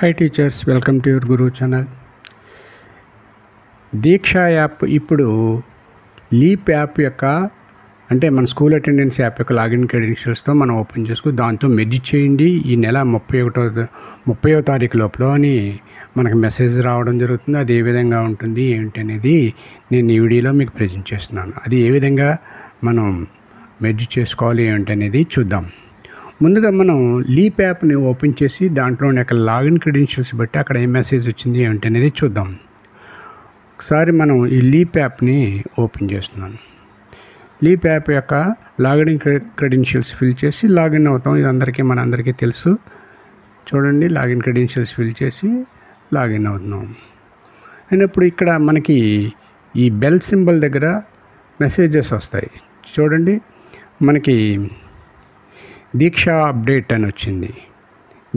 Hi teachers, welcome to your Guru channel. Diksha app ఇప్పుడు leap app యొక్క అంటే మన స్కూల్ అటెండెన్స్ యాప్ యొక్క లాగిన్ క్రెడెన్షియల్స్తో మనం ఓపెన్ చేసుకుని దాంతో మెర్జ్ చేయండి ఈ నెల 30వ తారీఖు లోపల అని మనకు మెసేజ్ రావడం జరుగుతుంది. అది ఏ విధంగా ఉంటుంది ఏంటి అనేది నేను ఈ వీడియోలో మీకు ప్రజెంట్ చేస్తున్నాను. అది ఏ విధంగా మనం మెర్జ్ చేసుకోవాలి ఏంటి అనేది చూద్దాం. ముందుగా మనం లీప్ యాప్ని ఓపెన్ చేసి దాంట్లోని యొక్క లాగిన్ క్రెడెన్షియల్స్ బట్టి అక్కడ ఏ మెసేజ్ వచ్చింది ఏంటి అనేది చూద్దాం. ఒకసారి మనం ఈ లీప్ యాప్ని ఓపెన్ చేస్తున్నాను. లీప్ యాప్ యొక్క లాగిన్ క్రెడెన్షియల్స్ ఫిల్ చేసి లాగిన్ అవుతాం. ఇది మనందరికీ తెలుసు. చూడండి, లాగిన్ క్రెడెన్షియల్స్ ఫిల్ చేసి లాగిన్ అవుతున్నాం. అయినప్పుడు ఇక్కడ మనకి ఈ బెల్ సింబల్ దగ్గర మెసేజెస్ వస్తాయి. చూడండి, మనకి దీక్ష అప్డేట్ అని వచ్చింది.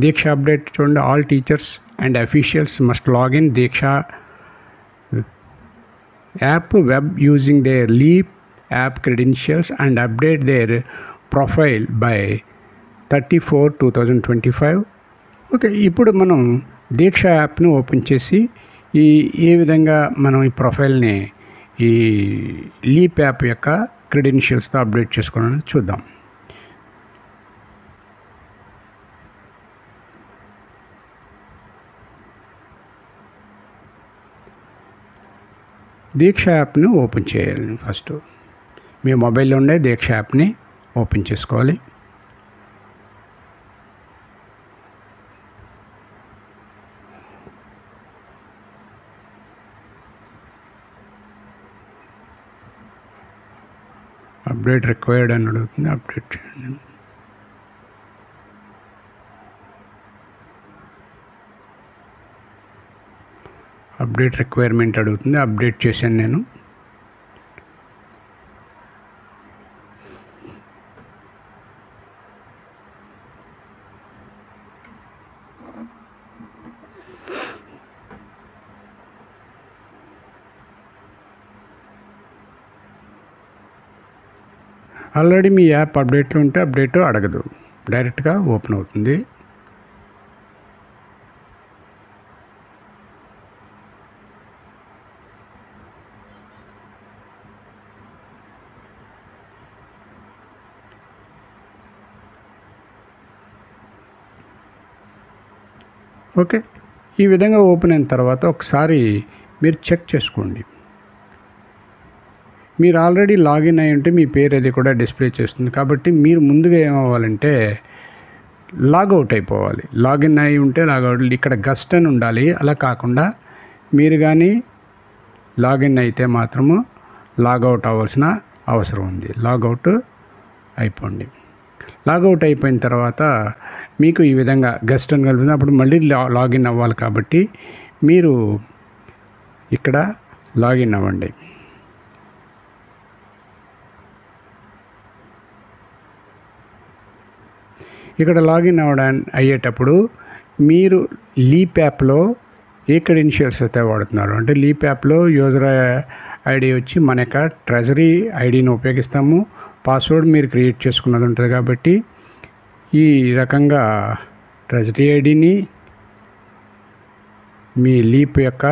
దీక్ష అప్డేట్ చూడండి, all teachers and officials must login Diksha app web using their leap app credentials and update their profile by 30/4/2025. Okay, ఇప్పుడు మనం దీక్ష యాప్ని ఓపెన్ చేసి ఏ విధంగా మనం ఈ ప్రొఫైల్ని ఈ లీప్ యాప్ యొక్క క్రెడెన్షియల్స్తో అప్డేట్ చేసుకోవాలని చూద్దాం. దీక్ష యాప్ని ఓపెన్ చేయాలి. ఫస్ట్ మీ మొబైల్లో ఉండే దీక్ష యాప్ని ఓపెన్ చేసుకోవాలి. అప్డేట్ రిక్వైర్డ్ అని అడుగుతుంది, అప్డేట్ చేయండి. అప్డేట్ రిక్వైర్మెంట్ అడుగుతుంది, అప్డేట్ చేశాను నేను. ఆల్రెడీ మీ యాప్ అప్డేట్లో ఉంటే అప్డేట్ అడగదు, డైరెక్ట్గా ఓపెన్ అవుతుంది. ఓకే, ఈ విధంగా ఓపెన్ అయిన తర్వాత ఒకసారి మీరు చెక్ చేసుకోండి. మీరు ఆల్రెడీ లాగిన్ అయి ఉంటే మీ పేరు అది కూడా డిస్ప్లే చేస్తుంది. కాబట్టి మీరు ముందుగా ఏమవ్వాలంటే లాగౌట్ అయిపోవాలి. లాగిన్ అయి ఉంటే లాగౌట్, ఇక్కడ గస్ట్ అని ఉండాలి. అలా కాకుండా మీరు కానీ లాగిన్ అయితే మాత్రము లాగౌట్ అవ్వాల్సిన అవసరం ఉంది. లాగౌట్ అయిపోండి. లాగౌట్ అయిపోయిన తర్వాత మీకు ఈ విధంగా గెస్ట్ అని కలుపుతుంది. అప్పుడు మళ్ళీ లాగిన్ అవ్వాలి. కాబట్టి మీరు ఇక్కడ లాగిన్ అవ్వండి. ఇక్కడ లాగిన్ అయ్యేటప్పుడు మీరు లీప్ యాప్లో ఏ క్రెడెన్షియల్స్ అయితే వాడుతున్నారు అంటే లీప్ యాప్లో యూజర్ ఐడి వచ్చి మన యొక్క ట్రెజరీ ఐడిని ఉపయోగిస్తాము. పాస్వర్డ్ మీరు క్రియేట్ చేసుకున్నది ఉంటుంది. కాబట్టి ఈ రకంగా ట్రెజరీ ఐడిని మీ లీప్ యొక్క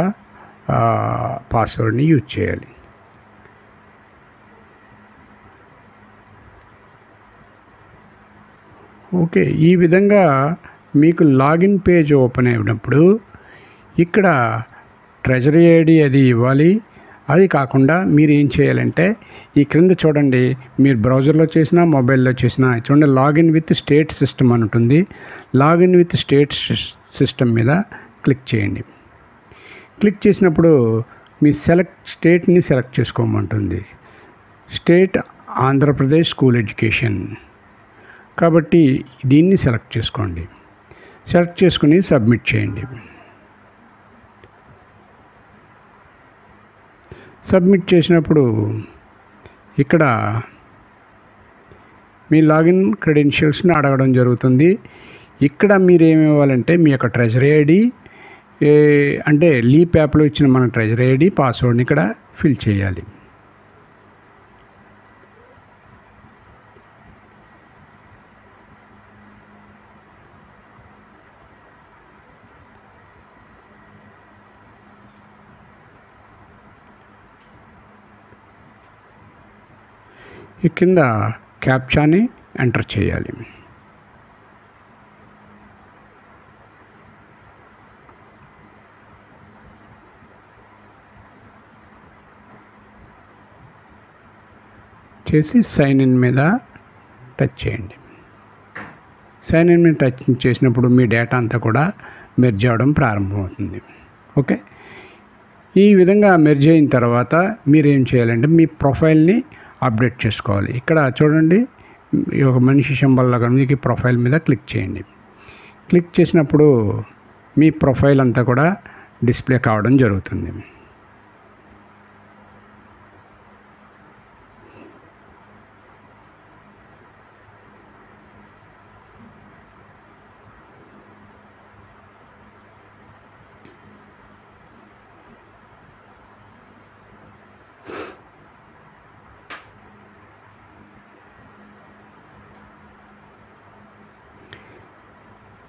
పాస్వర్డ్ని యూజ్ చేయాలి. ఓకే, ఈ విధంగా మీకు లాగిన్ పేజ్ ఓపెన్ అయినప్పుడు ఇక్కడ ట్రెజరీ ఐడి అది ఇవ్వాలి. అది కాకుండా మీరు ఏం చేయాలంటే ఈ క్రింద చూడండి, మీరు బ్రౌజర్లో చేసినా మొబైల్లో చేసినా చూడండి, లాగిన్ విత్ స్టేట్ సిస్టమ్ అని ఉంటుంది. లాగిన్ విత్ స్టేట్ సిస్టమ్ మీద క్లిక్ చేయండి. క్లిక్ చేసినప్పుడు మీ స్టేట్ని సెలెక్ట్ చేసుకోమంటుంది. State Andhra Pradesh school education. కాబట్టి దీన్ని సెలెక్ట్ చేసుకోండి. సెలెక్ట్ చేసుకుని సబ్మిట్ చేయండి. సబ్మిట్ చేసినప్పుడు ఇక్కడ మీ లాగిన్ క్రెడెన్షియల్స్ని అడగడం జరుగుతుంది. ఇక్కడ మీరు ఏమి ఇవ్వాలంటే మీ యొక్క ట్రెజరీ ఐడి అంటే లీప్ యాప్లో ఇచ్చిన మన ట్రెజరీ ఐడి పాస్వర్డ్ని ఇక్కడ ఫిల్ చేయాలి. ఈ కింద క్యాప్చాని ఎంటర్ చేయాలి. చేసి సైన్ ఇన్ మీద టచ్ చేయండి. సైన్ ఇన్ మీద టచ్ చేసినప్పుడు మీ డేటా అంతా కూడా మెర్జ్ అవ్వడం ప్రారంభమవుతుంది. ఓకే, ఈ విధంగా మెర్జ్ అయిన తర్వాత మీరు ఏం చేయాలంటే మీ ప్రొఫైల్ని అప్డేట్ చేసుకోవాలి. ఇక్కడ చూడండి, ఒక మనిషి సింబల్ లాగా మీకు ప్రొఫైల్ మీద క్లిక్ చేయండి. క్లిక్ చేసినప్పుడు మీ ప్రొఫైల్ అంతా కూడా డిస్ప్లే కావడం జరుగుతుంది.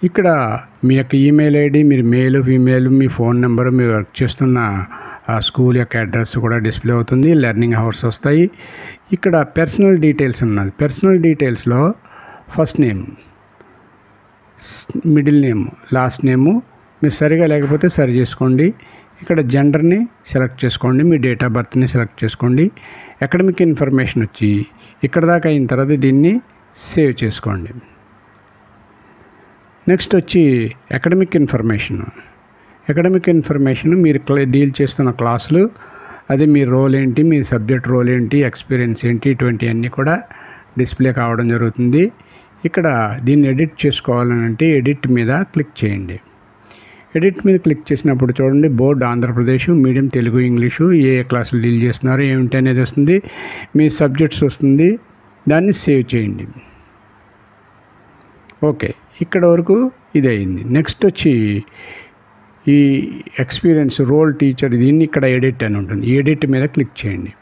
ఇక్కడ మీ యొక్క ఈమెయిల్ ఐడి, మీరు మెయిల్, ఫీమెయిల్, మీ ఫోన్ నెంబరు, మీరు వర్క్ చేస్తున్న స్కూల్ యొక్క అడ్రస్ కూడా డిస్ప్లే అవుతుంది. లెర్నింగ్ అవర్స్ వస్తాయి. ఇక్కడ పర్సనల్ డీటెయిల్స్ ఉన్నది. పర్సనల్ డీటెయిల్స్లో first name, middle name, last name మీరు సరిగా లేకపోతే సరి చేసుకోండి. ఇక్కడ జెండర్ని సెలెక్ట్ చేసుకోండి, మీ డేట్ ఆఫ్ బర్త్ని సెలెక్ట్ చేసుకోండి. అకాడమిక్ ఇన్ఫర్మేషన్ వచ్చి ఇక్కడ దాకా అయిన తర్వాత దీన్ని సేవ్ చేసుకోండి. నెక్స్ట్ వచ్చి అకాడమిక్ ఇన్ఫర్మేషన్ మీరు డీల్ చేస్తున్న క్లాసులు, అది మీ రోల్ ఏంటి, మీ సబ్జెక్ట్ రోల్ ఏంటి, ఎక్స్పీరియన్స్ ఏంటి, ఇటువంటివన్నీ కూడా డిస్ప్లే కావడం జరుగుతుంది. ఇక్కడ దీన్ని ఎడిట్ చేసుకోవాలని అంటే ఎడిట్ మీద క్లిక్ చేయండి. ఎడిట్ మీద క్లిక్ చేసినప్పుడు చూడండి, board Andhra Pradesh, medium Telugu, English, ఏ క్లాసులు డీల్ చేస్తున్నారు ఏమిటి అనేది వస్తుంది. మీ సబ్జెక్ట్స్ వస్తుంది, దాన్ని సేవ్ చేయండి. ఓకే, ఇక్కడ వరకు ఇది అయింది. నెక్స్ట్ వచ్చి ఈ ఎక్స్పీరియన్స్ రోల్ టీచర్, దీన్ని ఇక్కడ ఎడిట్ అని ఉంటుంది. ఎడిట్ మీద క్లిక్ చేయండి.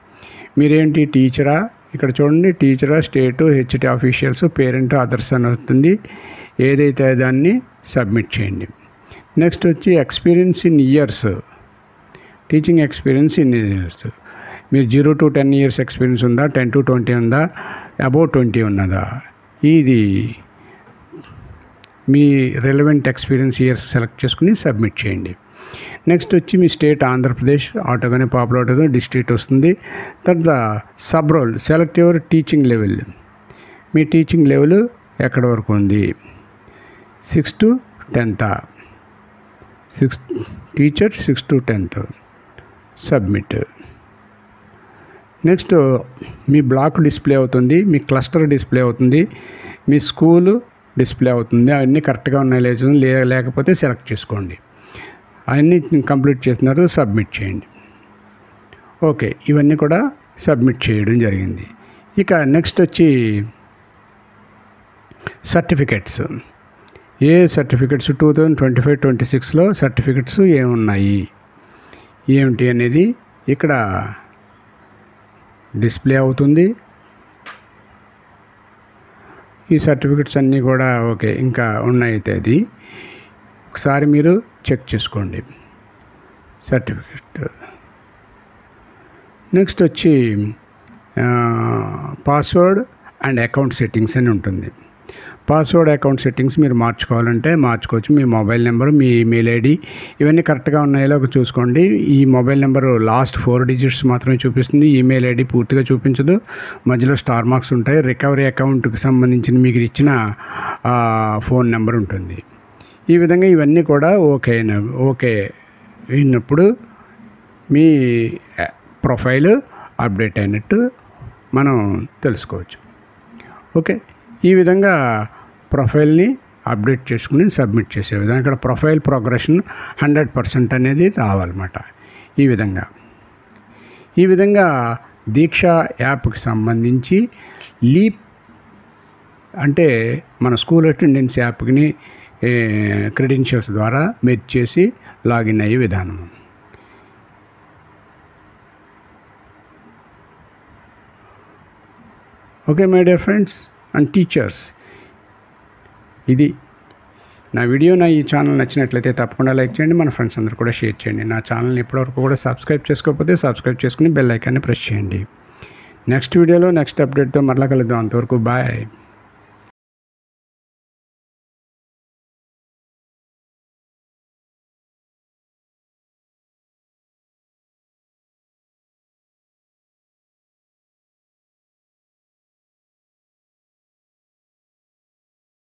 మీరేంటి టీచరా, ఇక్కడ చూడండి టీచరా, స్టేటు, హెచ్టి ఆఫీషియల్స్, పేరెంట్, అదర్స్ అని వస్తుంది. ఏదైతే దాన్ని సబ్మిట్ చేయండి. నెక్స్ట్ వచ్చి experience in years, teaching experience in years. మీరు 0 to 10 years ఎక్స్పీరియన్స్ ఉందా, 10 to 20 ఉందా, అబౌవ్ 20 ఉన్నదా, ఇది మీ రెలవెంట్ ఎక్స్పీరియన్స్ ఇయర్స్ సెలెక్ట్ చేసుకుని సబ్మిట్ చేయండి. నెక్స్ట్ వచ్చి మీ స్టేట్ ఆంధ్రప్రదేశ్, ఆటోగానే పాపులర్ అవుతుంది, డిస్ట్రిక్ట్ వస్తుంది. తర్వాత sub role, select your teaching level, మీ టీచింగ్ లెవెల్ ఎక్కడ వరకు ఉంది, 6 to 10th, 6 teacher 6 to 10th, submit. Next మీ బ్లాక్ డిస్ప్లే అవుతుంది, మీ క్లస్టర్ డిస్ప్లే అవుతుంది, మీ స్కూలు డిస్ప్లే అవుతుంది. అవన్నీ కరెక్ట్గా ఉన్నాయి లేకపోతే సెలెక్ట్ చేసుకోండి. అవన్నీ కంప్లీట్ చేసిన తర్వాత సబ్మిట్ చేయండి. ఓకే, ఇవన్నీ కూడా సబ్మిట్ చేయడం జరిగింది. ఇక నెక్స్ట్ వచ్చి సర్టిఫికెట్స్. ఏ సర్టిఫికెట్స్ 2025-26లో సర్టిఫికెట్స్ ఏమున్నాయి ఏమిటి అనేది ఇక్కడ డిస్ప్లే అవుతుంది. ఈ సర్టిఫికెట్స్ అన్నీ కూడా ఓకే ఇంకా ఉన్నాయితే అది ఒకసారి మీరు చెక్ చేసుకోండి. సర్టిఫికెట్ నెక్స్ట్ వచ్చి పాస్వర్డ్ అండ్ అకౌంట్ సెట్టింగ్స్ అని ఉంటుంది. పాస్వర్డ్ అకౌంట్ సెట్టింగ్స్ మీరు మార్చుకోవాలంటే మార్చుకోవచ్చు. మీ మొబైల్ నెంబరు, మీ ఈమెయిల్ ఐడి ఇవన్నీ కరెక్ట్గా ఉన్నాయో చూసుకోండి. ఈ మొబైల్ నెంబరు లాస్ట్ 4 digits మాత్రమే చూపిస్తుంది. ఈమెయిల్ ఐడి పూర్తిగా చూపించదు. మధ్యలో స్టార్ మార్క్స్ ఉంటాయి. రికవరీ అకౌంట్కి సంబంధించిన మీకు ఇచ్చిన ఫోన్ నెంబర్ ఉంటుంది. ఈ విధంగా ఇవన్నీ కూడా ఓకే అయినప్పుడు మీ ప్రొఫైల్ అప్డేట్ అయినట్టు మనం తెలుసుకోవచ్చు. ఓకే, ఈ విధంగా ప్రొఫైల్ని అప్డేట్ చేసుకుని సబ్మిట్ చేసే విధంగా ఇక్కడ ప్రొఫైల్ ప్రోగ్రెషన్ 100% అనేది రావాలన్నమాట. ఈ విధంగా దీక్ష యాప్కి సంబంధించి లీప్ అంటే మన స్కూల్ అటెండెన్స్ యాప్ని క్రెడెన్షియల్స్ ద్వారా మెర్జ్ చేసి లాగిన్ అయ్యే విధానం. Okay my dear friends and teachers, ఇది నా వీడియో. నా ఈ ఛానల్ నచ్చినట్లయితే తప్పకుండా లైక్ చేయండి, మన ఫ్రెండ్స్ అందరూ కూడా షేర్ చేయండి. నా ఛానల్ని ఇప్పటివరకు కూడా సబ్స్క్రైబ్ చేసుకోకపోతే సబ్స్క్రైబ్ చేసుకుని బెల్ ఐకాన్ని ప్రెస్ చేయండి. నెక్స్ట్ వీడియోలో నెక్స్ట్ అప్డేట్తో మరలా కలుద్దాం. అంతవరకు బాయ్.